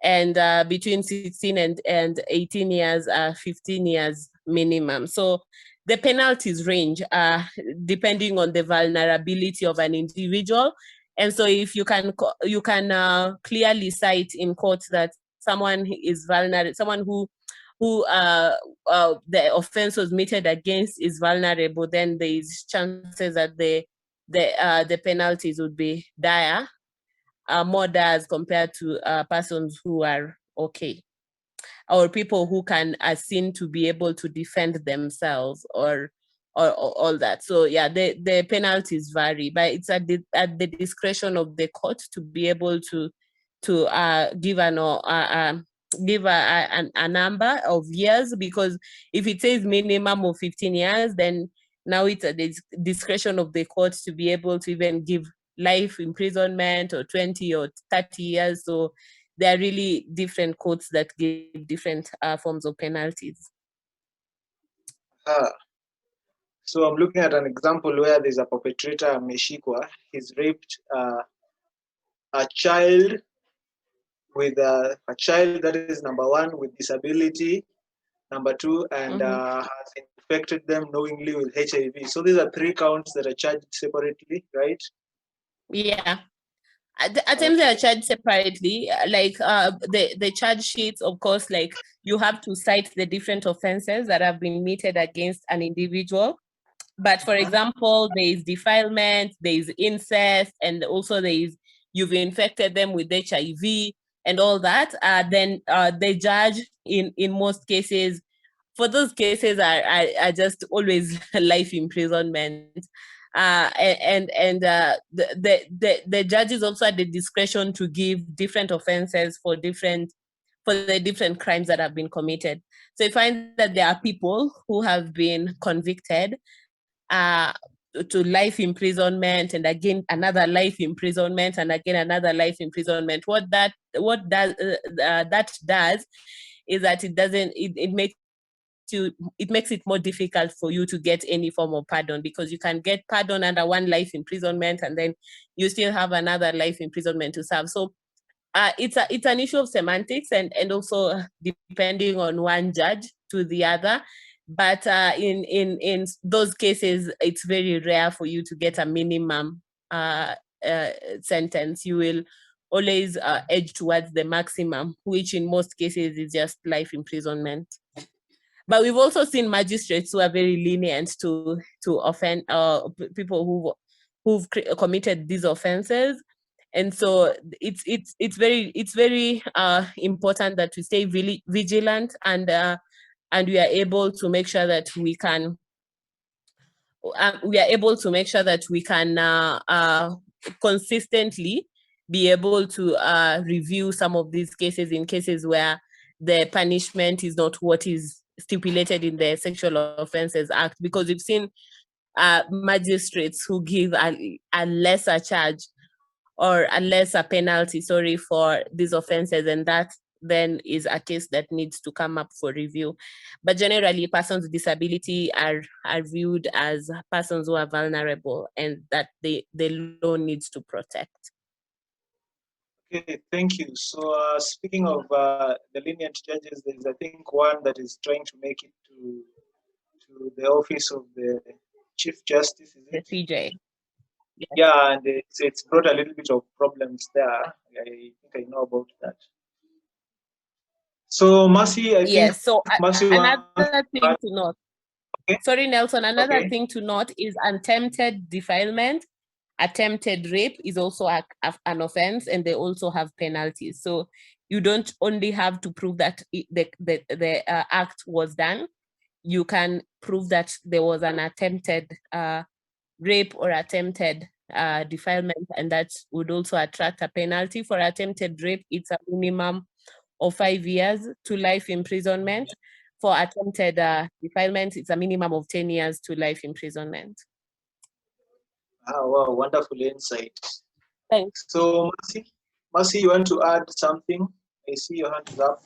and between 16 and 18 years, 15 years minimum. So the penalties range depending on the vulnerability of an individual. And so if you can clearly cite in court that someone is vulnerable, someone who the offense was meted against is vulnerable, then there is chances that the penalties would be dire, more dire as compared to persons who are okay, or people who are seen to be able to defend themselves or all that. So yeah, the penalties vary, but it's at the discretion of the court to be able to give a number of years, because if it says minimum of 15 years, then now it's at the discretion of the court to be able to even give life imprisonment or 20 or 30 years. So there are really different courts that give different forms of penalties. So I'm looking at an example where there's a perpetrator, Meshikwa. He's raped a child that is number one with disability, number two, and has infected them knowingly with HIV. So these are 3 counts that are charged separately, right? Yeah. At times they are charged separately, like the charge sheets, of course, like you have to cite the different offenses that have been meted against an individual. But for example, there is defilement, there is incest, and also there is you've infected them with HIV and all that. Then the judge in most cases, for those cases are just always life imprisonment. The judges also had the discretion to give different offenses for the different crimes that have been committed. So you find that there are people who have been convicted to life imprisonment, and again another life imprisonment, and again another life imprisonment. What that does is that it makes makes it more difficult for you to get any form of pardon, because you can get pardon under one life imprisonment and then you still have another life imprisonment to serve. So it's an issue of semantics and also depending on one judge to the other. But in those cases, it's very rare for you to get a minimum sentence. You will always edge towards the maximum, which in most cases is just life imprisonment. But we've also seen magistrates who are very lenient to offend people who've committed these offenses. And so it's very important that we stay really vigilant and we are able to make sure that we can consistently be able to review some of these cases in cases where the punishment is not what is stipulated in the Sexual Offences Act, because we've seen magistrates who give a lesser charge or a lesser penalty, for these offenses, and that then is a case that needs to come up for review. But generally, persons with disability are viewed as persons who are vulnerable and that the law needs to protect. Okay, thank you. So speaking of the lenient judges, there's I think one that is trying to make it to the office of the Chief Justice, is it? The CJ. Yeah, and it's brought a little bit of problems there. I think I know about that. So Mercy, I think so Mercy another thing to note. Okay. Sorry, Nelson. Another Okay. thing to note is attempted defilement. Attempted rape is also an offense, and they also have penalties. So you don't only have to prove that the act was done. You can prove that there was an attempted rape or attempted defilement, and that would also attract a penalty. For attempted rape, it's a minimum of 5 years to life imprisonment. For attempted defilement, it's a minimum of 10 years to life imprisonment. Oh, wow, wonderful insight. Thanks. So Mercy, you want to add something? I see your hand is up.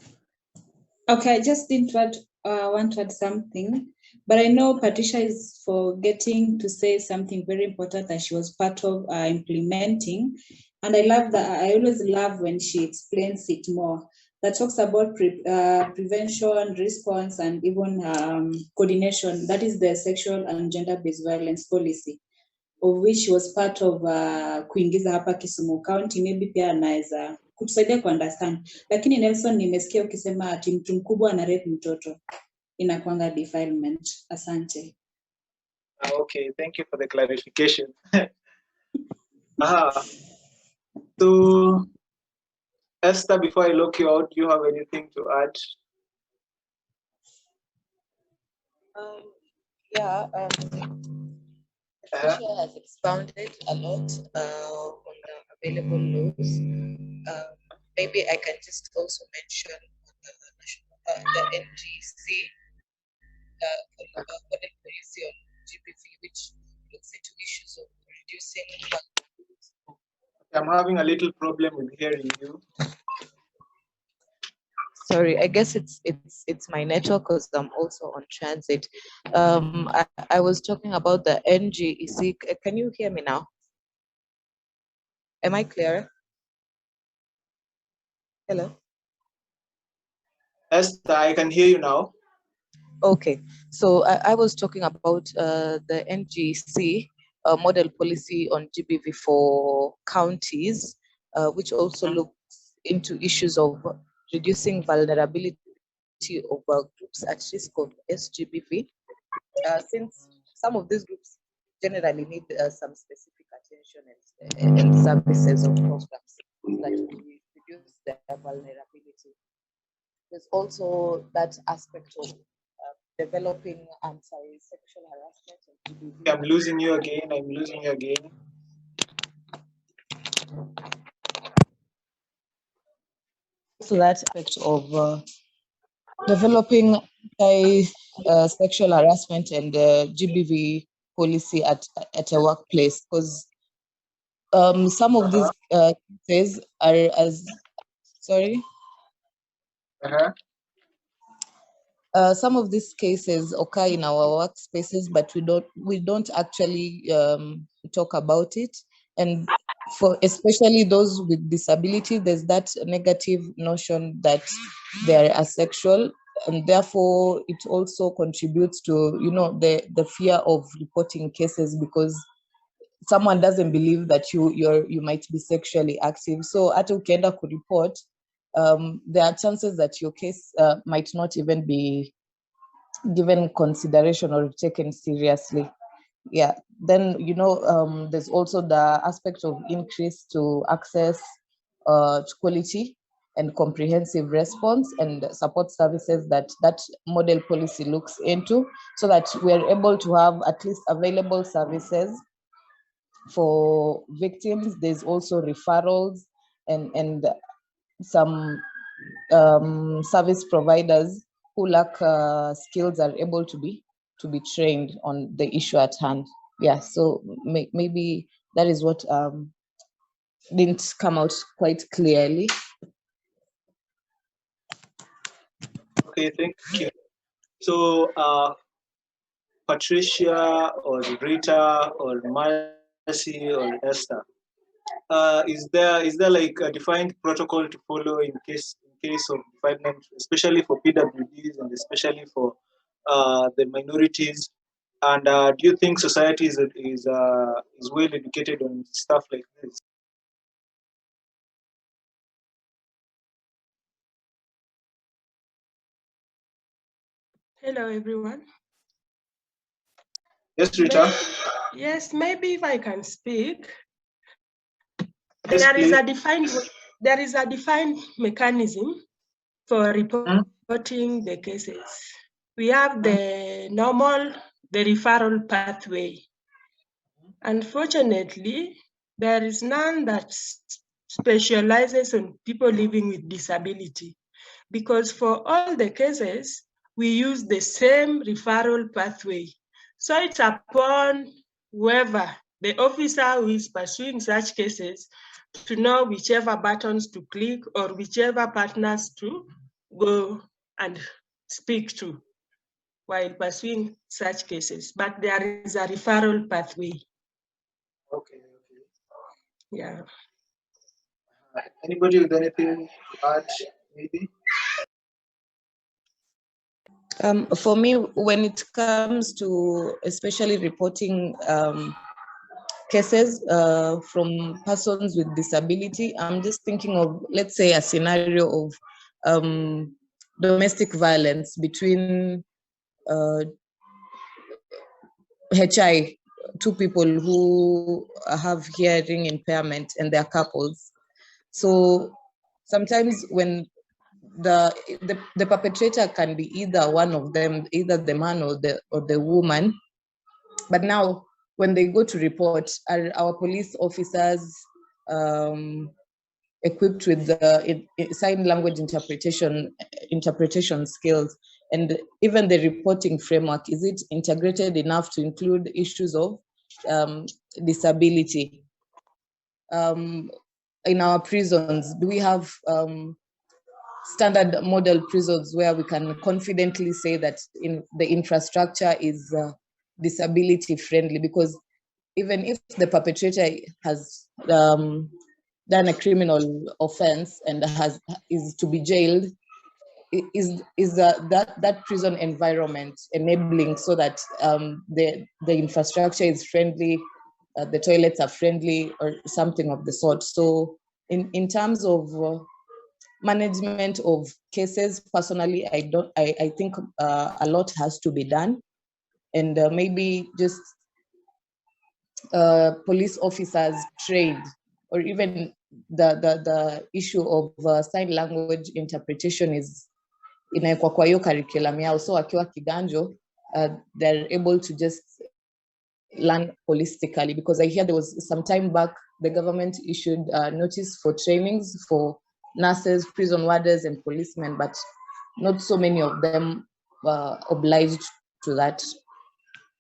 Okay, I just didn't want to add something, but I know Patricia is forgetting to say something very important that she was part of implementing. And I love that. I always love when she explains it more. That talks about prevention, response, and even coordination. That is the sexual and gender-based violence policy, of which she was part of kuingiza hapa Kisumu County. Maybe pia anaweza kutusaidia kuunderstand. Lakini Nelson, nimesikia ukisema ati mtu mkubwa ana rape mtoto, inakuanga defilement. Asante. Okay, thank you for the clarification. So Esther, before I lock you out, do you have anything to add? Patricia has expounded a lot on the available laws. Maybe I can just also mention the NGC, Model Policy on GBV, which looks into issues of reducing. I'm having a little problem with hearing you. Sorry, I guess it's my network because I'm also on transit. I was talking about the NGEC. Can you hear me now? Am I clear? Hello? Esther, I can hear you now. Okay, so I was talking about the NGC model policy on GBV for counties, which also looks into issues of reducing vulnerability of groups at risk of SGBV, since some of these groups generally need some specific attention and services or programs that will reduce their vulnerability. There's also that aspect of developing sexual harassment and GBV. I'm losing you again. So that aspect of developing sexual harassment and GBV policy at a workplace, because some of these cases are Some of these cases occur in our workspaces, but we don't actually talk about it. And for especially those with disability, there's that negative notion that they are asexual, and therefore it also contributes to, you know, the fear of reporting cases, because someone doesn't believe that you might be sexually active. So hata ukienda kureport, there are chances that your case might not even be given consideration or taken seriously. Yeah, then, you know, there's also the aspect of increase to access to quality and comprehensive response and support services that model policy looks into, so that we are able to have at least available services for victims. There's also referrals and some service providers who lack skills are able to be trained on the issue at hand. Yeah, so maybe that is what didn't come out quite clearly. Okay, thank you. So Patricia or Rita or Mercy or Esther, is there like a defined protocol to follow in case of confinement, especially for PWDs and especially for the minorities? And do you think society is well educated on stuff like this? Hello, everyone. Yes, Rita. Yes, maybe if I can speak. Yes, there is a defined mechanism for reporting the cases. We have the referral pathway. Unfortunately, there is none that specializes on people living with disability, because for all the cases, we use the same referral pathway. So it's upon whoever, the officer who is pursuing such cases, to know whichever buttons to click or whichever partners to go and speak to while pursuing such cases. But there is a referral pathway. Okay. Yeah. Anybody with anything to add, maybe? For me, when it comes to especially reporting cases from persons with disability, I'm just thinking of, let's say, a scenario of domestic violence between HI, two people who have hearing impairment and they're couples. So sometimes when the perpetrator can be either one of them, either the man or the woman. But now, when they go to report, are our police officers equipped with the sign language interpretation skills? And even the reporting framework, is it integrated enough to include issues of disability? In our prisons, do we have standard model prisons where we can confidently say that the infrastructure is disability friendly? Because even if the perpetrator has done a criminal offense and is to be jailed, is that prison environment enabling so that the infrastructure is friendly, the toilets are friendly, or something of the sort? So in terms of management of cases, personally, I think a lot has to be done, and maybe just police officers trained, or even the issue of sign language interpretation is inawekwa kwa hiyo curriculum yao, so wakiwa kiganjo they're able to just learn holistically. Because I hear there was some time back the government issued notice for trainings for nurses, prison warders, and policemen, but not so many of them were obliged to that.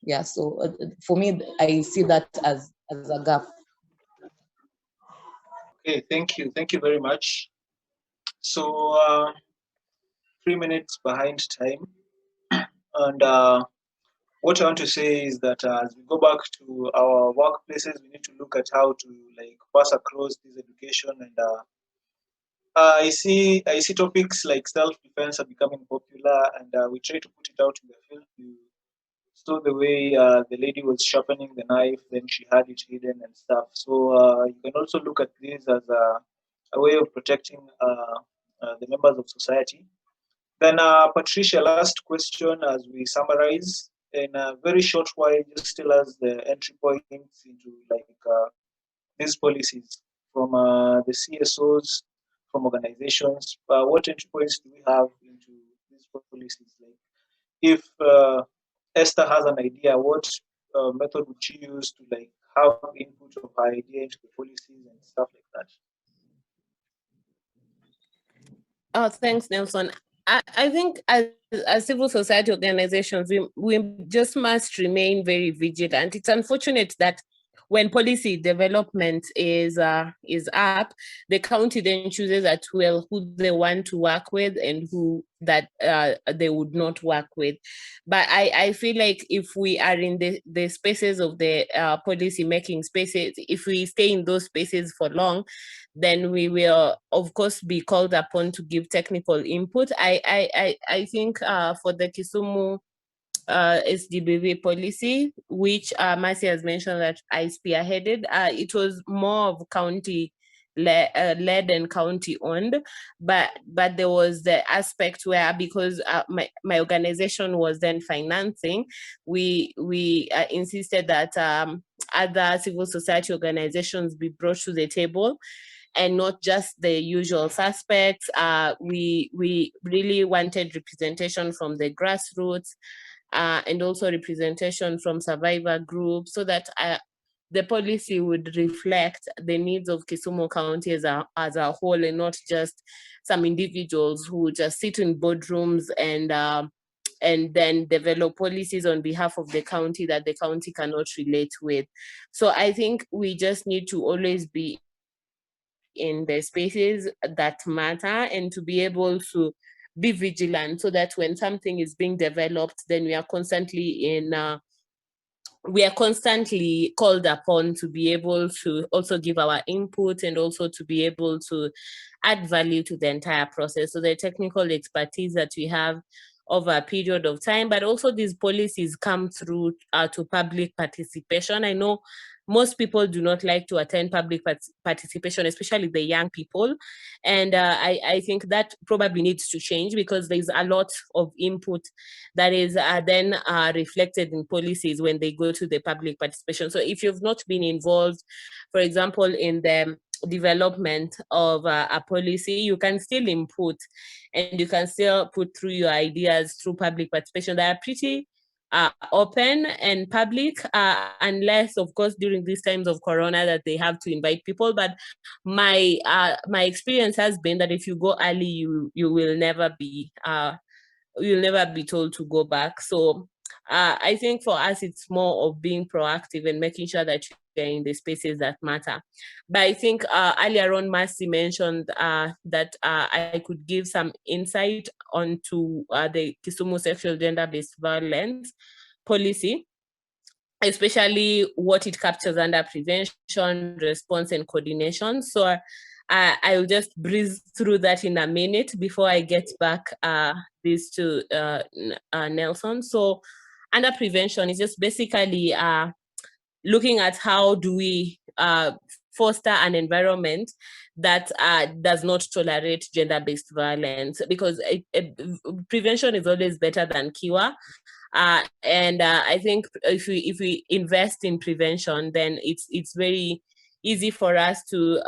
Yeah, so for me, I see that as a gap. Okay, thank you very much. So 3 minutes behind time. And what I want to say is that as we go back to our workplaces, we need to look at how to like pass across this education. And I see topics like self-defense are becoming popular, and we try to put it out in the field. You saw the way the lady was sharpening the knife, then she had it hidden and stuff. So you can also look at this as a way of protecting the members of society. Then, Patricia, last question as we summarize in a very short while, just tell us the entry points into like these policies from the CSOs, from organizations. What entry points do we have into these policies? Like, if Esther has an idea, what method would she use to like have input of her idea into the policies and stuff like that? Oh, thanks, Nelson. I think as civil society organizations, we just must remain very vigilant. It's unfortunate that when policy development is up, the county then chooses at will who they want to work with and who that they would not work with. But I feel like if we are in the spaces of the policy making spaces, if we stay in those spaces for long, then we will, of course, be called upon to give technical input. I think for the Kisumu SGBV policy, which Mercy has mentioned that I spearheaded, it was more of county led and county owned, but there was the aspect where, because my organization was then financing, we insisted that other civil society organizations be brought to the table, and not just the usual suspects. We really wanted representation from the grassroots, and also representation from survivor groups, so that the policy would reflect the needs of Kisumu County as a whole, and not just some individuals who just sit in boardrooms and then develop policies on behalf of the county that the county cannot relate with. So I think we just need to always be in the spaces that matter, and to be able to be vigilant, so that when something is being developed, then we are constantly called upon to be able to also give our input, and also to be able to add value to the entire process. So the technical expertise that we have over a period of time, but also these policies come through to public participation. I know most people do not like to attend public participation, especially the young people. And I think that probably needs to change, because there's a lot of input that is then reflected in policies when they go to the public participation. So if you've not been involved, for example, in the development of a policy, you can still input, and you can still put through your ideas through public participation. They are pretty open and public, unless, of course, during these times of Corona that they have to invite people. But my experience has been that if you go early, you will never be told to go back. So I think for us, it's more of being proactive and making sure that you're in the spaces that matter. But I think earlier on, Mercy mentioned that I could give some insight onto the Kisumu sexual gender-based violence policy, especially what it captures under prevention, response, and coordination. So I'll just breeze through that in a minute before I get back this to Nelson. So under prevention is just basically looking at how do we foster an environment that does not tolerate gender-based violence, because prevention is always better than cure. And I think if we invest in prevention, then it's very easy for us to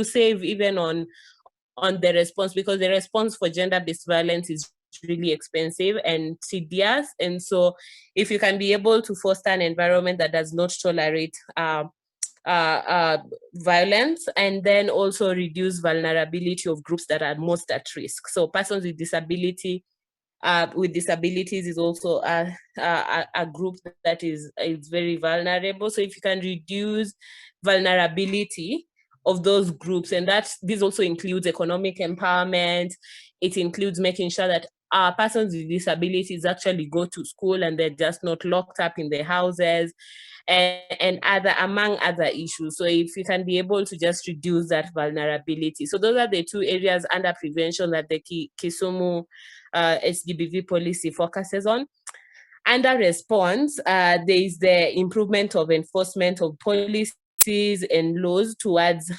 save even on the response, because the response for gender-based violence is really expensive and tedious. And so if you can be able to foster an environment that does not tolerate violence, and then also reduce vulnerability of groups that are most at risk. So persons with disabilities is also a group that is very vulnerable. So if you can reduce vulnerability of those groups, and this also includes economic empowerment, it includes making sure that persons with disabilities actually go to school and they're just not locked up in their houses, and among other issues. So if we can be able to just reduce that vulnerability. So those are the two areas under prevention that the Kisumu SGBV policy focuses on. Under response, there is the improvement of enforcement of policies and laws towards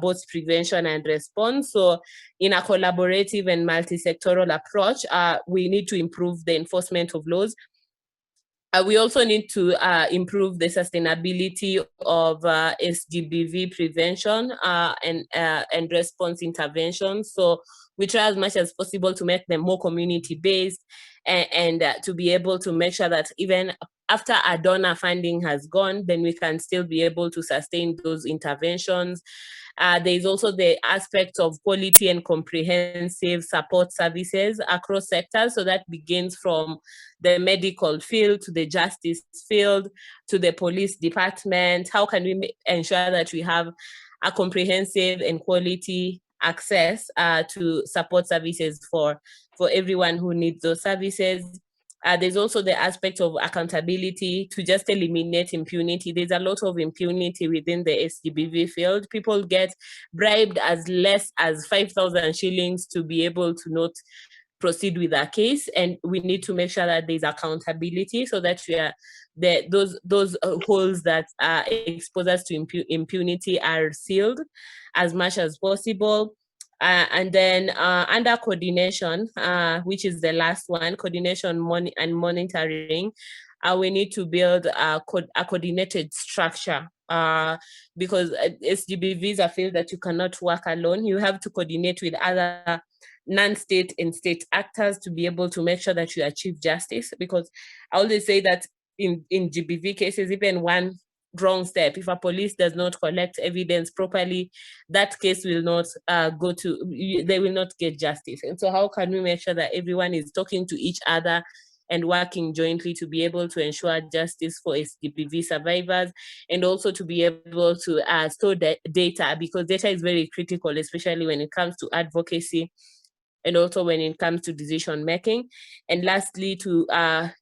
both prevention and response. So in a collaborative and multi-sectoral approach, we need to improve the enforcement of laws. We also need to improve the sustainability of SGBV prevention and response interventions. So we try as much as possible to make them more community-based and to be able to make sure that even after a donor funding has gone, then we can still be able to sustain those interventions. There is also the aspect of quality and comprehensive support services across sectors. So that begins from the medical field to the justice field to the police department. How can we ensure that we have a comprehensive and quality access to support services for everyone who needs those services? There's also the aspect of accountability to just eliminate impunity. There's a lot of impunity within the SGBV field. People get bribed as less as 5,000 shillings to be able to not proceed with a case, and we need to make sure that there's accountability so that we are those holes that expose us to impunity are sealed as much as possible. And then under coordination, which is the last one, coordination and monitoring, we need to build a coordinated structure because SGBV is a field that you cannot work alone. You have to coordinate with other non-state and state actors to be able to make sure that you achieve justice. Because I always say that in GBV cases, even one wrong step, if a police does not collect evidence properly, that case will not they will not get justice. And so how can we make sure that everyone is talking to each other and working jointly to be able to ensure justice for SGBV survivors, and also to be able to store data, because data is very critical, especially when it comes to advocacy and also when it comes to decision making. And lastly, to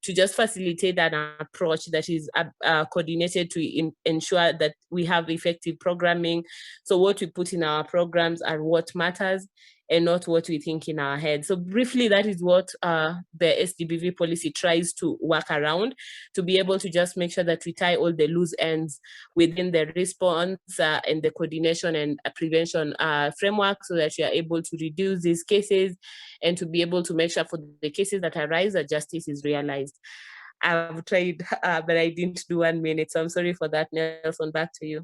just facilitate an approach that is coordinated to ensure that we have effective programming. So what we put in our programs are what matters and not what we think in our head. So briefly, that is what the SGBV policy tries to work around, to be able to just make sure that we tie all the loose ends within the response and the coordination and prevention framework, so that we are able to reduce these cases and to be able to make sure for the cases that arise that justice is realized. I've tried, but I didn't do 1 minute, so I'm sorry for that. Nelson, back to you.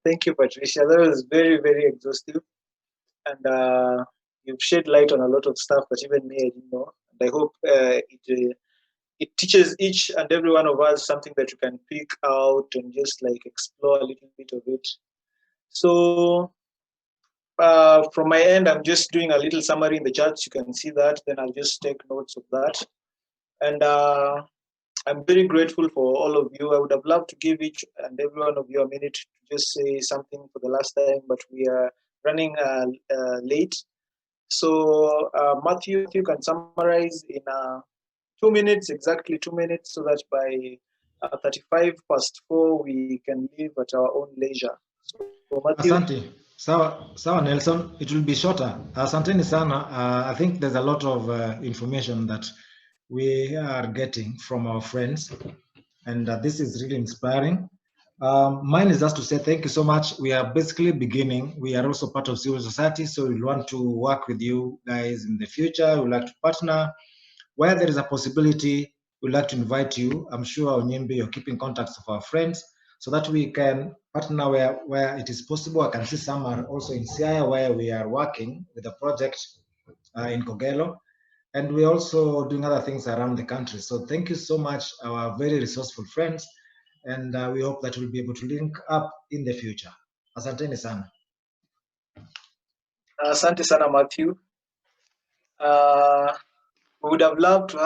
Thank you, Patricia. That was very, very exhaustive. And you've shed light on a lot of stuff that even me I didn't know. And I hope it teaches each and every one of us something that you can pick out and just like explore a little bit of it. So from my end, I'm just doing a little summary in the charts. You can see that. Then I'll just take notes of that. And I'm very grateful for all of you. I would have loved to give each and every one of you a minute to just say something for the last time, but we are running late. So Matthew, if you can summarize in 2 minutes, exactly 2 minutes, so that by 4:35 we can leave at our own leisure. So Matthew. Asante. Sawa Nelson, it will be shorter. Asanteni sana. I think there's a lot of information that we are getting from our friends, and this is really inspiring. Mine is just to say thank you so much. We are basically beginning. We are also part of civil society, so we want to work with you guys in the future. We'd like to partner. Where there is a possibility, we'd like to invite you. I'm sure, Onyembe, you're keeping contacts of our friends so that we can partner where it is possible. I can see some are also in Siaya, where we are working with a project in Kogelo. And we're also doing other things around the country. So thank you so much, our very resourceful friends. And we hope that we'll be able to link up in the future. Asanteni sana. Asante sana, Matthew. We would have loved to have